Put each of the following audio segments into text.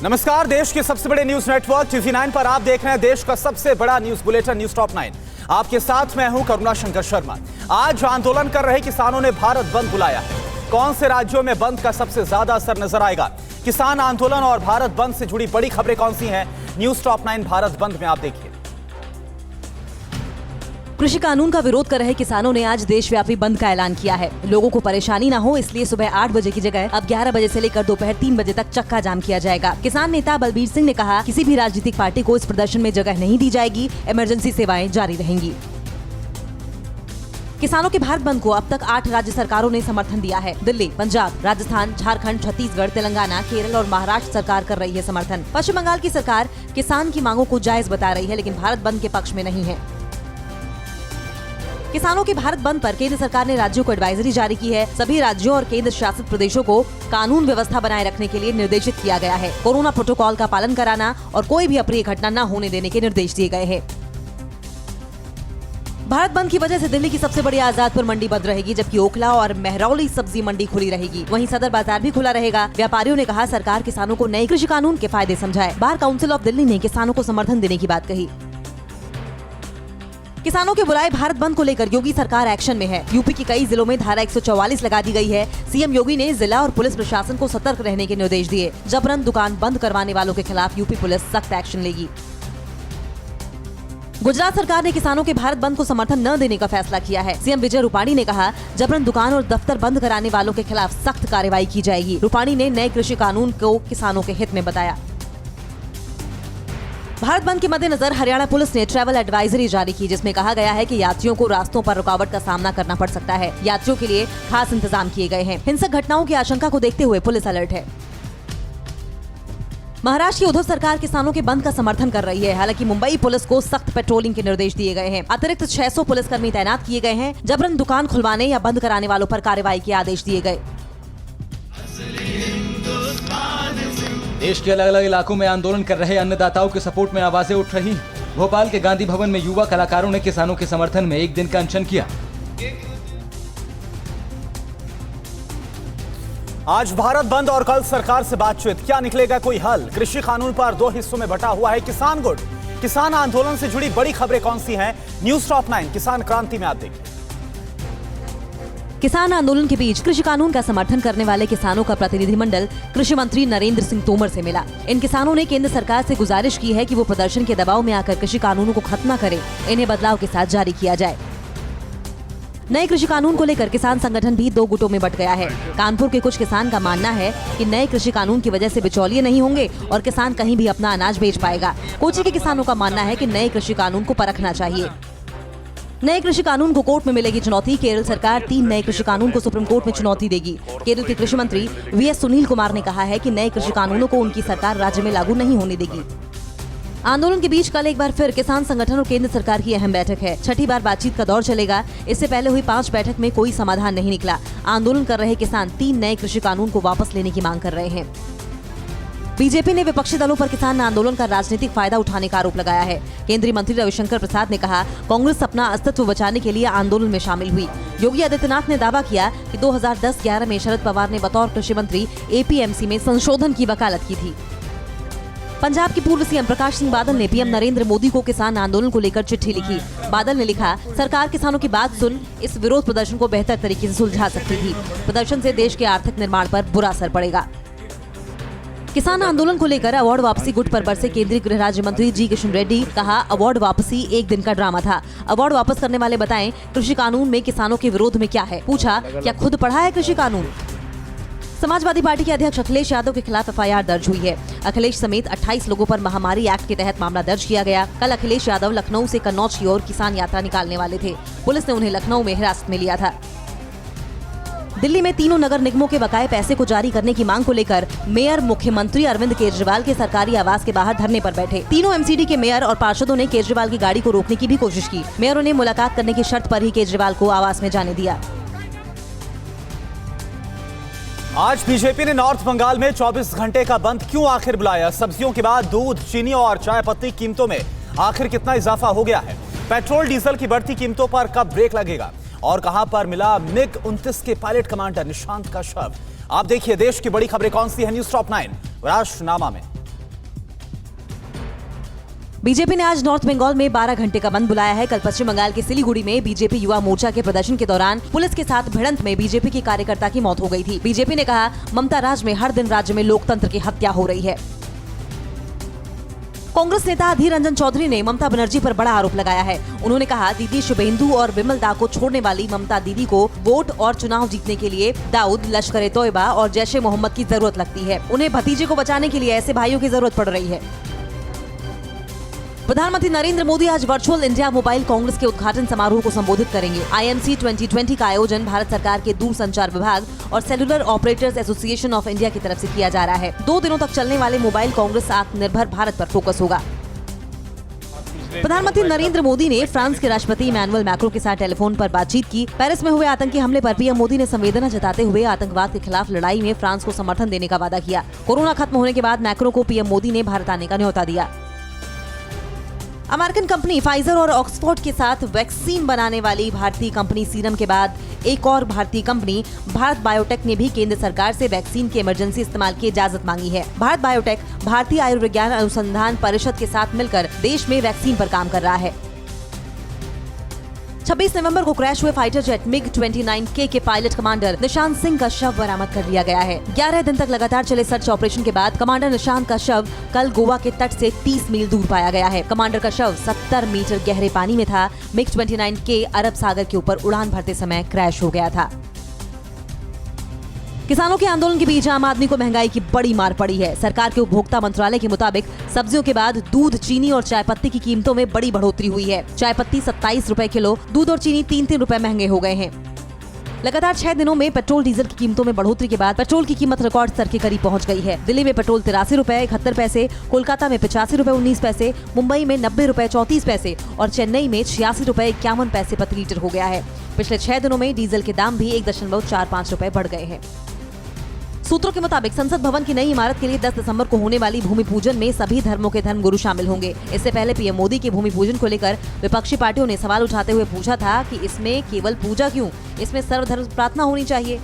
नमस्कार, देश के सबसे बड़े न्यूज नेटवर्क TV9 पर आप देख रहे हैं देश का सबसे बड़ा न्यूज बुलेटिन न्यूज टॉप 9। आपके साथ मैं हूं करुणा शंकर शर्मा। आज आंदोलन कर रहे किसानों ने भारत बंद बुलाया है। कौन से राज्यों में बंद का सबसे ज्यादा असर नजर आएगा? किसान आंदोलन और भारत बंद से जुड़ी बड़ी खबरें कौन सी हैं? न्यूज टॉप 9 भारत बंद में आप देखिए। कृषि कानून का विरोध कर रहे किसानों ने आज देशव्यापी बंद का ऐलान किया है। लोगों को परेशानी न हो इसलिए सुबह 8 बजे की जगह अब 11 बजे से लेकर दोपहर 3 बजे तक चक्का जाम किया जाएगा। किसान नेता बलबीर सिंह ने कहा, किसी भी राजनीतिक पार्टी को इस प्रदर्शन में जगह नहीं दी जाएगी। इमरजेंसी सेवाएं जारी रहेंगी। किसानों के भारत बंद को अब तक 8 राज्य सरकारों ने समर्थन दिया है। दिल्ली, पंजाब, राजस्थान, झारखंड, छत्तीसगढ़, तेलंगाना, केरल और महाराष्ट्र सरकार कर रही है समर्थन। पश्चिम बंगाल की सरकार किसान की मांगों को जायज बता रही है, लेकिन भारत बंद के पक्ष में नहीं है। किसानों के भारत बंद पर केंद्र सरकार ने राज्यों को एडवाइजरी जारी की है। सभी राज्यों और केंद्र शासित प्रदेशों को कानून व्यवस्था बनाए रखने के लिए निर्देशित किया गया है। कोरोना प्रोटोकॉल का पालन कराना और कोई भी अप्रिय घटना न होने देने के निर्देश दिए गए हैं। भारत बंद की वजह से दिल्ली की सबसे बड़ी आजादपुर मंडी बंद रहेगी, जबकि ओखला और महरौली सब्जी मंडी खुली रहेगी। वहीं सदर बाजार भी खुला रहेगा। व्यापारियों ने कहा, सरकार किसानों को नए कृषि कानून के फायदे समझाए। बार काउंसिल ऑफ दिल्ली ने किसानों को समर्थन देने की बात कही। किसानों के बुलाए भारत बंद को लेकर योगी सरकार एक्शन में है। यूपी के कई जिलों में धारा 144 लगा दी गई है। सीएम योगी ने जिला और पुलिस प्रशासन को सतर्क रहने के निर्देश दिए। जबरन दुकान बंद करवाने वालों के खिलाफ यूपी पुलिस सख्त एक्शन लेगी। गुजरात सरकार ने किसानों के भारत बंद को समर्थन न देने का फैसला किया है। सीएम विजय रूपाणी ने कहा, जबरन दुकान और दफ्तर बंद कराने वालों के खिलाफ सख्त कार्रवाई की जाएगी। रूपाणी ने नए कृषि कानून को किसानों के हित में बताया। भारत बंद के मद्देनजर हरियाणा पुलिस ने ट्रैवल एडवाइजरी जारी की, जिसमें कहा गया है कि यात्रियों को रास्तों पर रुकावट का सामना करना पड़ सकता है। यात्रियों के लिए खास इंतजाम किए गए हैं। हिंसक घटनाओं की आशंका को देखते हुए पुलिस अलर्ट है। महाराष्ट्र की उद्धव सरकार किसानों के बंद का समर्थन कर रही है। हालांकि मुंबई पुलिस को सख्त पेट्रोलिंग के निर्देश दिए गए हैं। अतिरिक्त 600 पुलिसकर्मी तैनात किए गए हैं। जबरन दुकान खुलवाने या बंद कराने वालों पर कार्रवाई के आदेश दिए गए। देश के अलग अलग इलाकों में आंदोलन कर रहे अन्नदाताओं के सपोर्ट में आवाजें उठ रही। भोपाल के गांधी भवन में युवा कलाकारों ने किसानों के समर्थन में एक दिन का अनशन किया। आज भारत बंद और कल सरकार से बातचीत, क्या निकलेगा कोई हल? कृषि कानून पर 2 हिस्सों में बटा हुआ है किसान गुट। किसान आंदोलन से जुड़ी बड़ी खबरें कौन सी हैं? न्यूज टॉप 9 किसान क्रांति में आप देखिए। किसान आंदोलन के बीच कृषि कानून का समर्थन करने वाले किसानों का प्रतिनिधिमंडल कृषि मंत्री नरेंद्र सिंह तोमर से मिला। इन किसानों ने केंद्र सरकार से गुजारिश की है कि वो प्रदर्शन के दबाव में आकर कृषि कानूनों को खत्म न करें, इन्हें बदलाव के साथ जारी किया जाए। नए कृषि कानून को लेकर किसान संगठन भी 2 गुटों में बट गया है। कानपुर के कुछ किसान का मानना है कि नए कृषि कानून की वजह से बिचौलिए नहीं होंगे और किसान कहीं भी अपना अनाज बेच पाएगा। कोची के किसानों का मानना है कि नए कृषि कानून को परखना चाहिए। नए कृषि कानून को कोर्ट में मिलेगी चुनौती। केरल सरकार 3 नए कृषि कानून को सुप्रीम कोर्ट में चुनौती देगी। केरल के कृषि मंत्री वीएस सुनील कुमार ने कहा है कि नए कृषि कानूनों को उनकी सरकार राज्य में लागू नहीं होने देगी। आंदोलन के बीच कल एक बार फिर किसान संगठन और केंद्र सरकार की अहम बैठक है। 6ठी बार बातचीत का दौर चलेगा। इससे पहले हुई 5 बैठक में कोई समाधान नहीं निकला। आंदोलन कर रहे किसान 3 नए कृषि कानून को वापस लेने की मांग कर रहे हैं। बीजेपी ने विपक्षी दलों पर किसान आंदोलन का राजनीतिक फायदा उठाने का आरोप लगाया है। केंद्रीय मंत्री रविशंकर प्रसाद ने कहा, कांग्रेस अपना अस्तित्व बचाने के लिए आंदोलन में शामिल हुई। योगी आदित्यनाथ ने दावा किया कि 2010-11 में शरद पवार ने बतौर कृषि मंत्री एपीएमसी में संशोधन की वकालत की थी। पंजाब के पूर्व सीएम प्रकाश सिंह बादल ने पीएम नरेंद्र मोदी को किसान आंदोलन को लेकर चिट्ठी लिखी। बादल ने लिखा, सरकार किसानों की बात सुन इस विरोध प्रदर्शन को बेहतर तरीके से सुलझा सकती थी। प्रदर्शन से देश के आर्थिक निर्माण पर बुरा असर पड़ेगा। किसान आंदोलन को लेकर अवार्ड वापसी गुट पर बरसे केंद्रीय गृह राज्य मंत्री जी किशन रेड्डी। कहा, अवार्ड वापसी एक दिन का ड्रामा था। अवार्ड वापस करने वाले बताएं कृषि कानून में किसानों के विरोध में क्या है। पूछा, क्या खुद पढ़ा है कृषि कानून? समाजवादी पार्टी के अध्यक्ष अखिलेश यादव के खिलाफ एफआईआर दर्ज हुई है। अखिलेश समेत 28 लोगों पर महामारी एक्ट के तहत मामला दर्ज किया गया। कल अखिलेश यादव लखनऊ से कन्नौज की ओर किसान यात्रा निकालने वाले थे। पुलिस ने उन्हें लखनऊ में हिरासत में लिया था। दिल्ली में तीनों नगर निगमों के बकाये पैसे को जारी करने की मांग को लेकर मेयर मुख्यमंत्री अरविंद केजरीवाल के सरकारी आवास के बाहर धरने पर बैठे। तीनों एमसीडी के मेयर और पार्षदों ने केजरीवाल की गाड़ी को रोकने की भी कोशिश की। मेयरों ने मुलाकात करने की शर्त पर ही केजरीवाल को आवास में जाने दिया। आज बीजेपी ने नॉर्थ बंगाल में 24 घंटे का बंद क्यों आखिर बुलाया? सब्जियों के बाद दूध, चीनी और चाय पत्ती कीमतों में आखिर कितना इजाफा हो गया है? पेट्रोल डीजल की बढ़ती कीमतों पर कब ब्रेक लगेगा? और कहां पर मिला MiG-29 के पायलट कमांडर निशांत का शव? आप देखिए देश की बड़ी खबरें कौन सी है न्यूज टॉप 9 राष्ट्रनामा में। बीजेपी ने आज नॉर्थ बंगाल में 12 घंटे का बंद बुलाया है। कल पश्चिम बंगाल के सिलीगुड़ी में बीजेपी युवा मोर्चा के प्रदर्शन के दौरान पुलिस के साथ भिड़ंत में बीजेपी की कार्यकर्ता की मौत हो गई थी। बीजेपी ने कहा, ममता राज में हर दिन राज्य में लोकतंत्र की हत्या हो रही है। कांग्रेस नेता अधीर रंजन चौधरी ने ममता बनर्जी पर बड़ा आरोप लगाया है। उन्होंने कहा, दीदी शुभेंदु और विमल दा को छोड़ने वाली ममता दीदी को वोट और चुनाव जीतने के लिए दाऊद, लश्कर-ए-तोयबा और जैश-ए-मोहम्मद की जरूरत लगती है। उन्हें भतीजे को बचाने के लिए ऐसे भाइयों की जरूरत पड़ रही है। प्रधानमंत्री नरेंद्र मोदी आज वर्चुअल इंडिया मोबाइल कांग्रेस के उद्घाटन समारोह को संबोधित करेंगे। IMC 2020 का आयोजन भारत सरकार के दूरसंचार विभाग और cellular operators association of India की तरफ से किया जा रहा है। 2 दिनों तक चलने वाले मोबाइल कांग्रेस आत्मनिर्भर भारत पर फोकस होगा। प्रधानमंत्री नरेंद्र मोदी ने फ्रांस के राष्ट्रपति इमैनुअल मैक्रों के साथ टेलीफोन पर बातचीत की। पेरिस में हुए आतंकी हमले पर पीएम मोदी ने संवेदना जताते हुए आतंकवाद के खिलाफ लड़ाई में फ्रांस को समर्थन देने का वादा किया। कोरोना खत्म होने के बाद मैक्रो को पीएम मोदी ने भारत आने का न्योता दिया। अमेरिकन कंपनी फाइजर और ऑक्सफोर्ड के साथ वैक्सीन बनाने वाली भारतीय कंपनी सीरम के बाद एक और भारतीय कंपनी भारत बायोटेक ने भी केंद्र सरकार से वैक्सीन के इमरजेंसी इस्तेमाल की इजाजत मांगी है। भारत बायोटेक भारतीय आयुर्विज्ञान अनुसंधान परिषद के साथ मिलकर देश में वैक्सीन पर काम कर रहा है। 26 नवंबर को क्रैश हुए फाइटर जेट MiG-29K के पायलट कमांडर निशांत सिंह का शव बरामद कर लिया गया है। 11 दिन तक लगातार चले सर्च ऑपरेशन के बाद कमांडर निशांत का शव कल गोवा के तट से 30 मील दूर पाया गया है। कमांडर का शव 70 मीटर गहरे पानी में था। MiG-29K अरब सागर के ऊपर उड़ान भरते समय क्रैश हो गया था। किसानों के आंदोलन के बीच आम आदमी को महंगाई की बड़ी मार पड़ी है। सरकार के उपभोक्ता मंत्रालय के मुताबिक सब्जियों के बाद दूध, चीनी और चाय पत्ती की कीमतों में बड़ी बढ़ोतरी हुई है। चाय पत्ती 27 रुपए किलो, दूध और चीनी 3-3 रुपए महंगे हो गए हैं। लगातार 6 दिनों में पेट्रोल डीजल की कीमतों में बढ़ोतरी के बाद पेट्रोल की कीमत रिकॉर्ड स्तर के करीब पहुंच गई है। दिल्ली में पेट्रोल 83 रुपए 71 पैसे, कोलकाता में 85 रुपए 19 पैसे, मुंबई में 90 रुपए 34 पैसे और चेन्नई में 86 रुपए 51 पैसे प्रति लीटर हो गया है। पिछले 6 दिनों में डीजल के दाम भी 1.45 रुपए बढ़ गए हैं। सूत्रों के मुताबिक संसद भवन की नई इमारत के लिए 10 दिसंबर को होने वाली भूमि पूजन में सभी धर्मों के धर्मगुरु शामिल होंगे। इससे पहले पीएम मोदी के भूमि पूजन को लेकर विपक्षी पार्टियों ने सवाल उठाते हुए पूछा था कि इसमें केवल पूजा क्यों, इसमें सर्वधर्म प्रार्थना होनी चाहिए।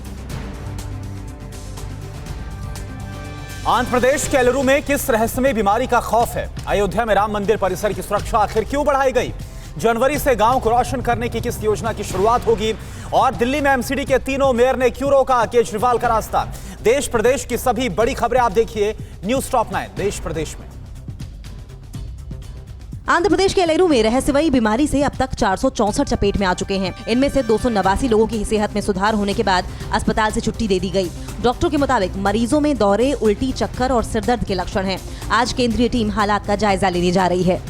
आंध्र प्रदेश के एलुरु में किस रहस्यमय बीमारी का खौफ है? अयोध्या में राम मंदिर परिसर की सुरक्षा आखिर क्यों बढ़ाई गई? जनवरी से गांव को रोशन करने की किस योजना की शुरुआत होगी? और दिल्ली में एमसीडी के तीनों मेयर ने क्यों रोका केजरीवाल का रास्ता? देश प्रदेश की सभी बड़ी खबरें आप देखिए न्यूज़ टॉप 9 देश प्रदेश में। आंध्र प्रदेश के एलुरु में रहस्यमयी बीमारी से अब तक 464 चपेट में आ चुके हैं। इनमें से 289 लोगों की सेहत में सुधार होने के बाद अस्पताल से छुट्टी दे दी गई। डॉक्टरों के मुताबिक मरीजों में दौरे, उल्टी, चक्कर और सिरदर्द के लक्षण हैं। आज केंद्रीय टीम हालात का जायजा लेने जा रही है।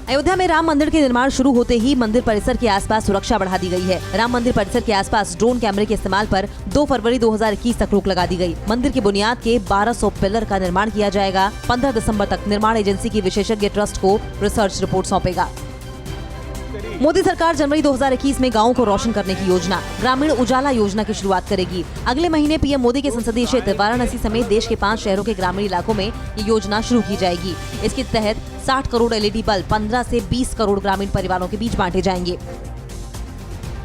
अयोध्या में राम मंदिर के निर्माण शुरू होते ही मंदिर परिसर के आसपास सुरक्षा बढ़ा दी गई है। राम मंदिर परिसर के आसपास ड्रोन कैमरे के इस्तेमाल पर 2 फरवरी 2021 तक रोक लगा दी गई। मंदिर की बुनियाद के 1200 पिलर का निर्माण किया जाएगा। 15 दिसंबर तक निर्माण एजेंसी की विशेषज्ञ ट्रस्ट को रिसर्च रिपोर्ट सौंपेगा। मोदी सरकार जनवरी 2021 में गांवों को रोशन करने की योजना ग्रामीण उजाला योजना की शुरुआत करेगी। अगले महीने पीएम मोदी के संसदीय क्षेत्र वाराणसी समेत देश के 5 शहरों के ग्रामीण इलाकों में ये योजना शुरू की जाएगी। इसके तहत 60 करोड़ LED बल्ब 15 से 20 करोड़ ग्रामीण परिवारों के बीच बांटे जाएंगे।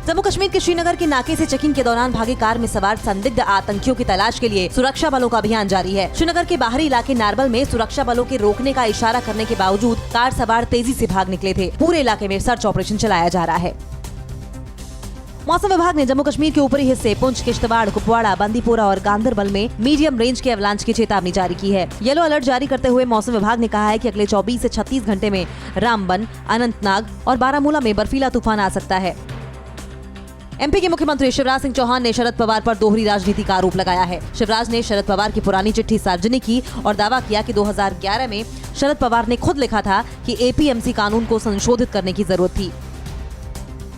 जम्मू कश्मीर के श्रीनगर के नाके से चेकिंग के दौरान भागे कार में सवार संदिग्ध आतंकियों की तलाश के लिए सुरक्षा बलों का अभियान जारी है। श्रीनगर के बाहरी इलाके नारबल में सुरक्षा बलों के रोकने का इशारा करने के बावजूद कार सवार तेजी से भाग निकले थे। पूरे इलाके में सर्च ऑपरेशन चलाया जा रहा है। मौसम विभाग ने जम्मू कश्मीर के ऊपरी हिस्से पुंछ, किश्तवाड़, कुपवाड़ा, बंदीपोरा और गांदरबल में मीडियम रेंज के अवलांच की चेतावनी जारी की है। येलो अलर्ट जारी करते हुए मौसम विभाग ने कहा है कि अगले 24 से 36 घंटे में रामबन, अनंतनाग और बारामूला में बर्फीला तूफान आ सकता है। एमपी के मुख्यमंत्री शिवराज सिंह चौहान ने शरद पवार पर दोहरी राजनीति का आरोप लगाया है। शिवराज ने शरद पवार की पुरानी चिट्ठी सार्वजनिक की और दावा किया कि 2011 में शरद पवार ने खुद लिखा था कि एपीएमसी कानून को संशोधित करने की जरूरत थी।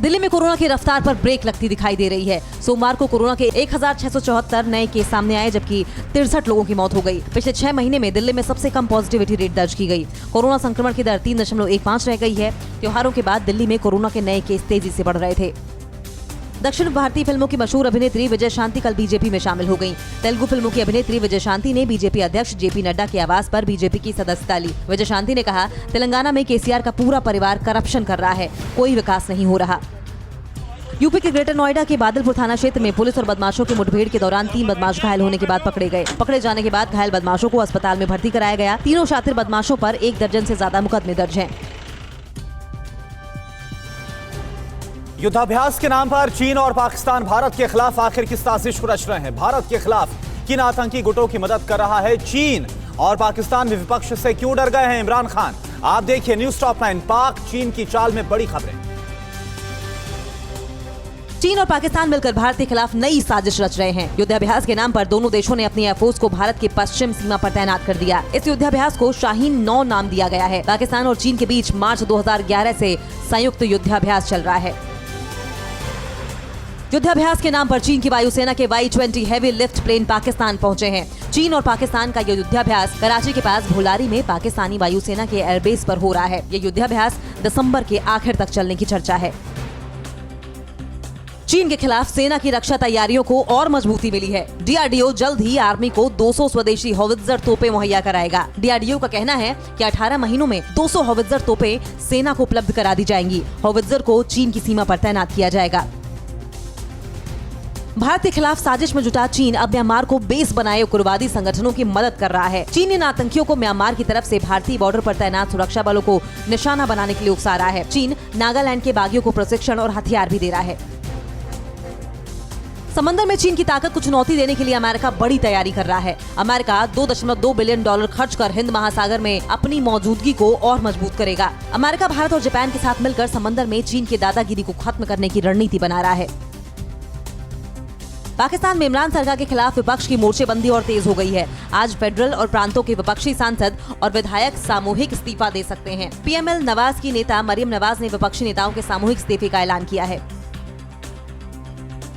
दिल्ली में कोरोना की रफ्तार पर ब्रेक लगती दिखाई दे रही है। सोमवार को कोरोना के 1674 नए केस सामने आए, जबकि 63 लोगों की मौत हो गई। पिछले 6 महीने में दिल्ली में सबसे कम पॉजिटिविटी रेट दर्ज की गई। कोरोना संक्रमण की दर 3.15 रह गई है। त्योहारों के बाद दिल्ली में कोरोना के नए केस तेजी से बढ़ रहे थे। दक्षिण भारतीय फिल्मों की मशहूर अभिनेत्री विजय शांति कल बीजेपी में शामिल हो गईं। तेलुगु फिल्मों की अभिनेत्री विजय शांति ने बीजेपी अध्यक्ष जेपी नड्डा के आवास पर बीजेपी की सदस्यता ली। विजय शांति ने कहा, तेलंगाना में केसीआर का पूरा परिवार करप्शन कर रहा है, कोई विकास नहीं हो रहा। यूपी के ग्रेटर नोएडा के बादलपुर थाना क्षेत्र में पुलिस और बदमाशों की मुठभेड़ के दौरान 3 बदमाश घायल होने के बाद पकड़े गए। पकड़े जाने के बाद घायल बदमाशों को अस्पताल में भर्ती कराया गया। तीनों शातिर बदमाशों पर 1 दर्जन से ज्यादा मुकदमे दर्ज हैं। युद्धाभ्यास के नाम पर चीन और पाकिस्तान भारत के खिलाफ आखिर किस साजिश को रच रहे हैं? भारत के खिलाफ किन आतंकी गुटों की मदद कर रहा है चीन? और पाकिस्तान में विपक्ष से क्यों डर गए हैं इमरान खान? आप देखिए न्यूज टॉप 9, पाक चीन की चाल में बड़ी खबरें। चीन और पाकिस्तान मिलकर भारत के खिलाफ नई साजिश रच रहे हैं। युद्धाभ्यास के नाम पर दोनों देशों ने अपनी एयरफोर्स को भारत के पश्चिम सीमा पर तैनात कर दिया। इस युद्धाभ्यास को शाहीन 9 नाम दिया गया है। पाकिस्तान और चीन के बीच मार्च 2011 से संयुक्त युद्धाभ्यास चल रहा है। युद्धाभ्यास के नाम पर चीन की वायुसेना के Y-20 heavy lift plane Pakistan पहुंचे हैं। चीन और पाकिस्तान का यह युद्धाभ्यास कराची के पास भोलारी में पाकिस्तानी वायुसेना के एयरबेस पर हो रहा है। यह युद्धाभ्यास दिसंबर के आखिर तक चलने की चर्चा है। चीन के खिलाफ सेना की रक्षा तैयारियों को और मजबूती मिली है। DRDO जल्द ही आर्मी को 200 स्वदेशी हॉवित्जर तोपें मुहैया कराएगा। DRDO का कहना है कि 18 महीनों में 200 हॉवित्जर तोपें सेना को उपलब्ध करा दी जाएंगी। हॉवित्जर को चीन की सीमा पर तैनात किया जाएगा। भारत के खिलाफ साजिश में जुटा चीन अब म्यांमार को बेस बनाए उग्रवादी संगठनों की मदद कर रहा है। चीन इन आतंकियों को म्यांमार की तरफ से भारतीय बॉर्डर पर तैनात सुरक्षा बलों को निशाना बनाने के लिए उकसा रहा है। चीन नागालैंड के बागियों को प्रशिक्षण और हथियार भी दे रहा है। समंदर में चीन की ताकत को चुनौती देने के लिए अमेरिका बड़ी तैयारी कर रहा है। अमेरिका $2.2 बिलियन खर्च कर हिंद महासागर में अपनी मौजूदगी को और मजबूत करेगा। अमेरिका भारत और जापान के साथ मिलकर समंदर में चीन की दादागिरी को खत्म करने की रणनीति बना रहा है। पाकिस्तान में इमरान सरकार के खिलाफ विपक्ष की मोर्चेबंदी और तेज हो गई है। आज फेडरल और प्रांतों के विपक्षी सांसद और विधायक सामूहिक इस्तीफा दे सकते हैं। PML नवाज की नेता मरियम नवाज ने विपक्षी नेताओं के सामूहिक इस्तीफे का ऐलान किया है।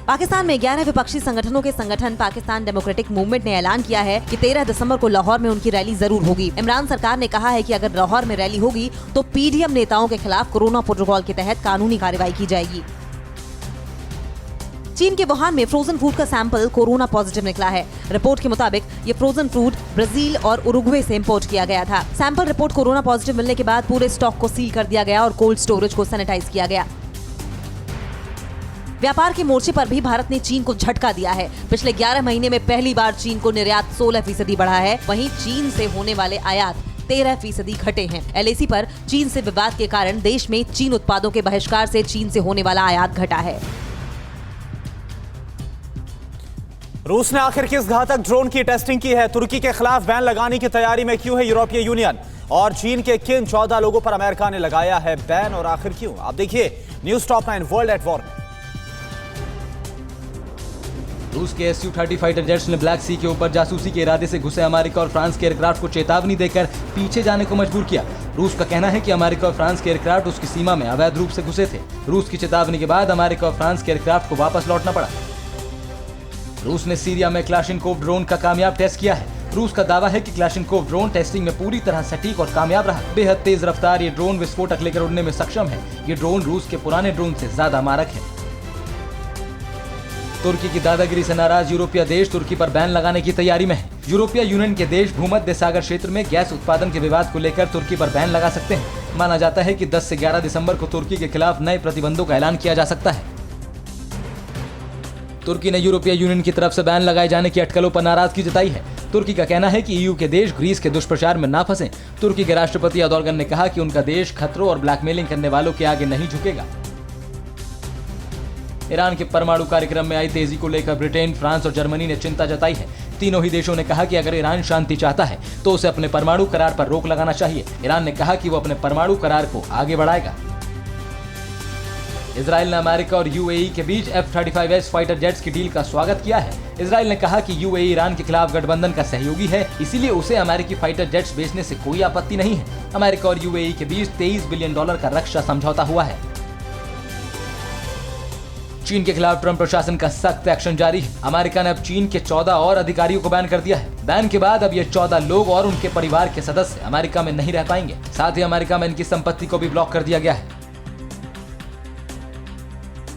पाकिस्तान में 11 विपक्षी संगठनों के संगठन पाकिस्तान डेमोक्रेटिक मूवमेंट ने ऐलान किया है कि 13 दिसंबर को लाहौर में उनकी रैली जरूर होगी। इमरान सरकार ने कहा है कि अगर लाहौर में रैली होगी तो PDM नेताओं के खिलाफ कोरोना प्रोटोकॉल के तहत कानूनी कार्रवाई की जाएगी। चीन के वुहान में फ्रोजन फूड का सैंपल कोरोना पॉजिटिव निकला है। रिपोर्ट के मुताबिक ये फ्रोजन फूड ब्राजील और उरुग्वे से इंपोर्ट किया गया था। सैंपल रिपोर्ट कोरोना पॉजिटिव मिलने के बाद पूरे स्टॉक को सील कर दिया गया और कोल्ड स्टोरेज को सैनिटाइज किया गया। व्यापार के मोर्चे पर भी भारत ने चीन को झटका दिया है। पिछले 11 महीने में पहली बार चीन को निर्यात 16% बढ़ा है। वहीं चीन से होने वाले आयात 13% घटे हैं। LAC पर चीन से विवाद के कारण देश में चीन उत्पादों के बहिष्कार से चीन से होने वाला आयात घटा है। रूस ने आखिर किस घातक ड्रोन की टेस्टिंग की है? तुर्की के खिलाफ बैन लगाने की तैयारी में क्यों है यूरोपीय यूनियन? और चीन के किन 14 लोगों पर अमेरिका ने लगाया है बैन और आखिर क्यों? आप देखिए news top 9 world at war में। रूस के Su-30 फाइटर जेट्स ने ब्लैक सी के ऊपर जासूसी के इरादे से घुसे अमेरिका और फ्रांस के एयरक्राफ्ट को चेतावनी देकर पीछे जाने को मजबूर किया। रूस का कहना है कि अमेरिका और फ्रांस के एयरक्राफ्ट उसकी सीमा में अवैध रूप से घुसे थे। रूस की चेतावनी के बाद अमेरिका और फ्रांस के एयरक्राफ्ट को वापस लौटना पड़ा। रूस ने सीरिया में क्लाशिनकोव ड्रोन का कामयाब टेस्ट किया है। रूस का दावा है कि क्लाशिनकोव ड्रोन टेस्टिंग में पूरी तरह सटीक और कामयाब रहा। बेहद तेज रफ्तार ये ड्रोन विस्फोटक लेकर उड़ने में सक्षम है। ये ड्रोन रूस के पुराने ड्रोन से ज्यादा मारक है। तुर्की की दादागिरी से नाराज यूरोपीय देश तुर्की पर बैन लगाने की तैयारी में है। यूरोपीय यूनियन के देश भूमध्य सागर क्षेत्र में गैस उत्पादन के विवाद को लेकर तुर्की पर बैन लगा सकते हैं। माना जाता है कि 10 से 11 दिसंबर को तुर्की के खिलाफ नए प्रतिबंधों का ऐलान किया जा सकता है। तुर्की ने यूरोपीय यूनियन की तरफ से बैन लगाए जाने की अटकलों पर नाराजगी जताई है। तुर्की का कहना है कि EU के देश ग्रीस के दुष्प्रचार में ना फंसें। तुर्की के राष्ट्रपति एर्दोगन ने कहा कि उनका देश खतरों और ब्लैकमेलिंग करने वालों के आगे नहीं झुकेगा। ईरान के परमाणु कार्यक्रम में आई तेजी को लेकर ब्रिटेन, फ्रांस और जर्मनी ने चिंता जताई है। तीनों ही देशों ने कहा कि अगर ईरान शांति चाहता है तो उसे अपने परमाणु करार पर रोक लगाना चाहिए। ईरान ने कहा कि वो अपने परमाणु करार को आगे बढ़ाएगा। इजराइल ने अमेरिका और UAE के बीच F-35S फाइटर जेट्स की डील का स्वागत किया है। इजराइल ने कहा कि UAE ईरान के खिलाफ गठबंधन का सहयोगी है, इसीलिए उसे अमेरिकी फाइटर जेट्स बेचने से कोई आपत्ति नहीं है। अमेरिका और UAE के बीच $23 बिलियन का रक्षा समझौता हुआ है। चीन के खिलाफ ट्रंप प्रशासन का सख्त एक्शन जारी है। अमेरिका ने अब चीन के 14 और अधिकारियों को बैन कर दिया है। बैन के बाद अब ये 14 लोग और उनके परिवार के सदस्य अमेरिका में नहीं रह पाएंगे। साथ ही अमेरिका में इनकी संपत्ति को भी ब्लॉक कर दिया गया है।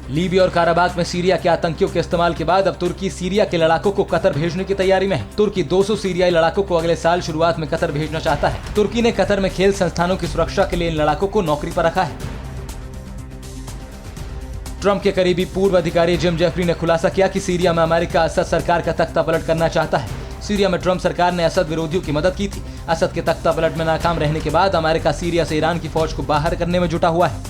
लीबिया और काराबाग में सीरिया के आतंकियों के इस्तेमाल के बाद अब तुर्की सीरिया के लड़ाकों को कतर भेजने की तैयारी में है। तुर्की 200 सीरियाई लड़ाकों को अगले साल शुरुआत में कतर भेजना चाहता है। तुर्की ने कतर में खेल संस्थानों की सुरक्षा के लिए इन लड़ाकों को नौकरी पर रखा है। ट्रंप के करीबी पूर्व अधिकारी जिम जेफरी ने खुलासा किया कि सीरिया में अमेरिका असद सरकार का तख्ता पलट करना चाहता है। सीरिया में ट्रंप सरकार ने असद विरोधियों की मदद की थी। असद के तख्ता पलट में नाकाम रहने के बाद अमेरिका सीरिया से ईरान की फौज को बाहर करने में जुटा हुआ है।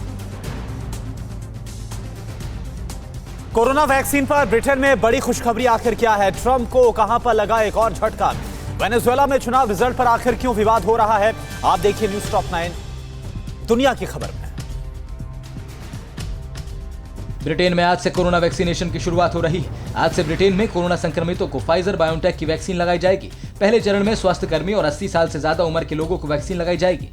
कोरोना वैक्सीन पर ब्रिटेन में बड़ी खुशखबरी आखिर क्या है? ट्रंप को कहां पर लगा एक और झटका? वेनेजुएला में चुनाव रिजल्ट पर आखिर क्यों विवाद हो रहा है? आप देखिए न्यूज़ टॉप 9 दुनिया की खबर में। ब्रिटेन में आज से कोरोना वैक्सीनेशन की शुरुआत हो रही है। आज से ब्रिटेन में कोरोना संक्रमितों को फाइजर बायोटेक की वैक्सीन लगाई जाएगी। पहले चरण में स्वास्थ्य कर्मी और 80 साल से ज्यादा उम्र के लोगों को वैक्सीन लगाई जाएगी।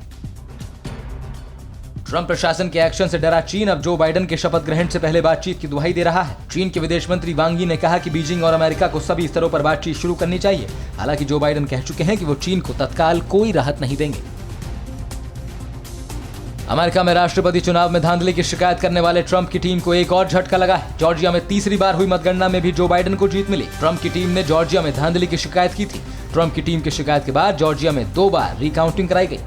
ट्रंप प्रशासन के एक्शन से डरा चीन अब जो बाइडेन के शपथ ग्रहण से पहले बातचीत की दुहाई दे रहा है। चीन के विदेश मंत्री वांग यी ने कहा कि बीजिंग और अमेरिका को सभी स्तरों पर बातचीत शुरू करनी चाहिए। हालांकि जो बाइडेन कह चुके हैं कि वो चीन को तत्काल कोई राहत नहीं देंगे। अमेरिका में राष्ट्रपति चुनाव में धांधली की शिकायत करने वाले ट्रंप की टीम को एक और झटका लगा है। जॉर्जिया में तीसरी बार हुई मतगणना में भी जो बाइडेन को जीत मिली। ट्रंप की टीम ने जॉर्जिया में धांधली की शिकायत की थी। ट्रंप की टीम की शिकायत के बाद जॉर्जिया में 2 बार रिकाउंटिंग कराई गई।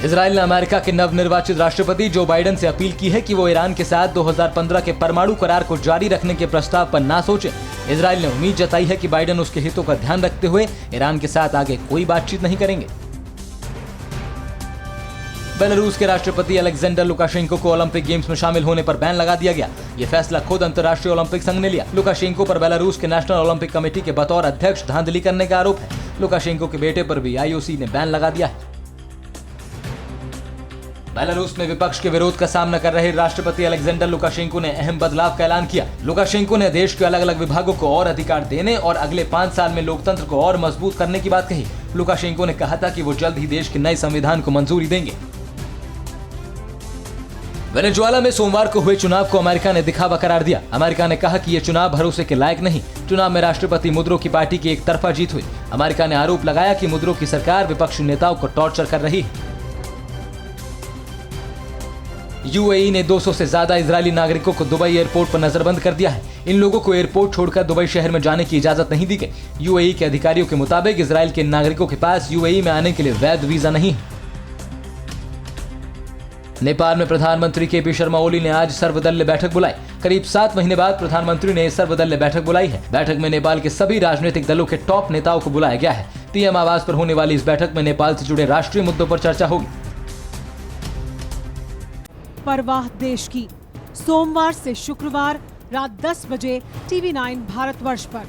इजराइल ने अमेरिका के नवनिर्वाचित राष्ट्रपति जो बाइडेन से अपील की है कि वो ईरान के साथ 2015 के परमाणु करार को जारी रखने के प्रस्ताव पर ना सोचे। इजराइल ने उम्मीद जताई है कि बाइडेन उसके हितों का ध्यान रखते हुए ईरान के साथ आगे कोई बातचीत नहीं करेंगे। बेलारूस के राष्ट्रपति अलेक्जेंडर लुकाशेंको को ओलंपिक गेम्स में शामिल होने पर बैन लगा दिया गया। ये फैसला खुद अंतर्राष्ट्रीय ओलंपिक संघ ने लिया। लुकाशेंको पर बेलारूस के नेशनल ओलंपिक कमेटी के बतौर अध्यक्ष धांधली करने का आरोप है। लुकाशेंको के बेटे पर भी आईओसी ने बैन लगा दिया है। बेलारूस में विपक्ष के विरोध का सामना कर रहे राष्ट्रपति अलेक्जेंडर लुकाशेंको ने अहम बदलाव का ऐलान किया। लुकाशेंको ने देश के अलग अलग विभागों को और अधिकार देने और अगले 5 साल में लोकतंत्र को और मजबूत करने की बात कही। लुकाशेंको ने कहा था कि वो जल्द ही देश के नए संविधान को मंजूरी देंगे। वेनेजुएला में सोमवार को हुए चुनाव को अमेरिका ने दिखावा करार दिया। अमेरिका ने कहा कि ये चुनाव भरोसे के लायक नहीं। चुनाव में राष्ट्रपति मुद्रो की पार्टी की एक तरफा जीत हुई। अमेरिका ने आरोप लगाया कि मुद्रो की सरकार विपक्षी नेताओं को टॉर्चर कर रही है। यूएई ने 200 से ज्यादा इजरायली नागरिकों को दुबई एयरपोर्ट पर नजरबंद कर दिया है। इन लोगों को एयरपोर्ट छोड़कर दुबई शहर में जाने की इजाजत नहीं दी गई। यूएई के अधिकारियों के मुताबिक इजरायल के नागरिकों के पास यूएई में आने के लिए वैध वीजा नहीं है। नेपाल में प्रधानमंत्री केपी शर्मा ओली ने आज सर्वदलीय बैठक बुलाई। करीब 7 महीने बाद प्रधानमंत्री ने सर्वदलीय बैठक बुलाई है। बैठक में नेपाल के सभी राजनीतिक दलों के टॉप नेताओं को बुलाया गया है। पीएम आवास पर होने वाली इस बैठक में नेपाल से जुड़े राष्ट्रीय मुद्दों पर चर्चा होगी। परवाह देश की, सोमवार से शुक्रवार रात 10 बजे TV9 भारतवर्ष पर।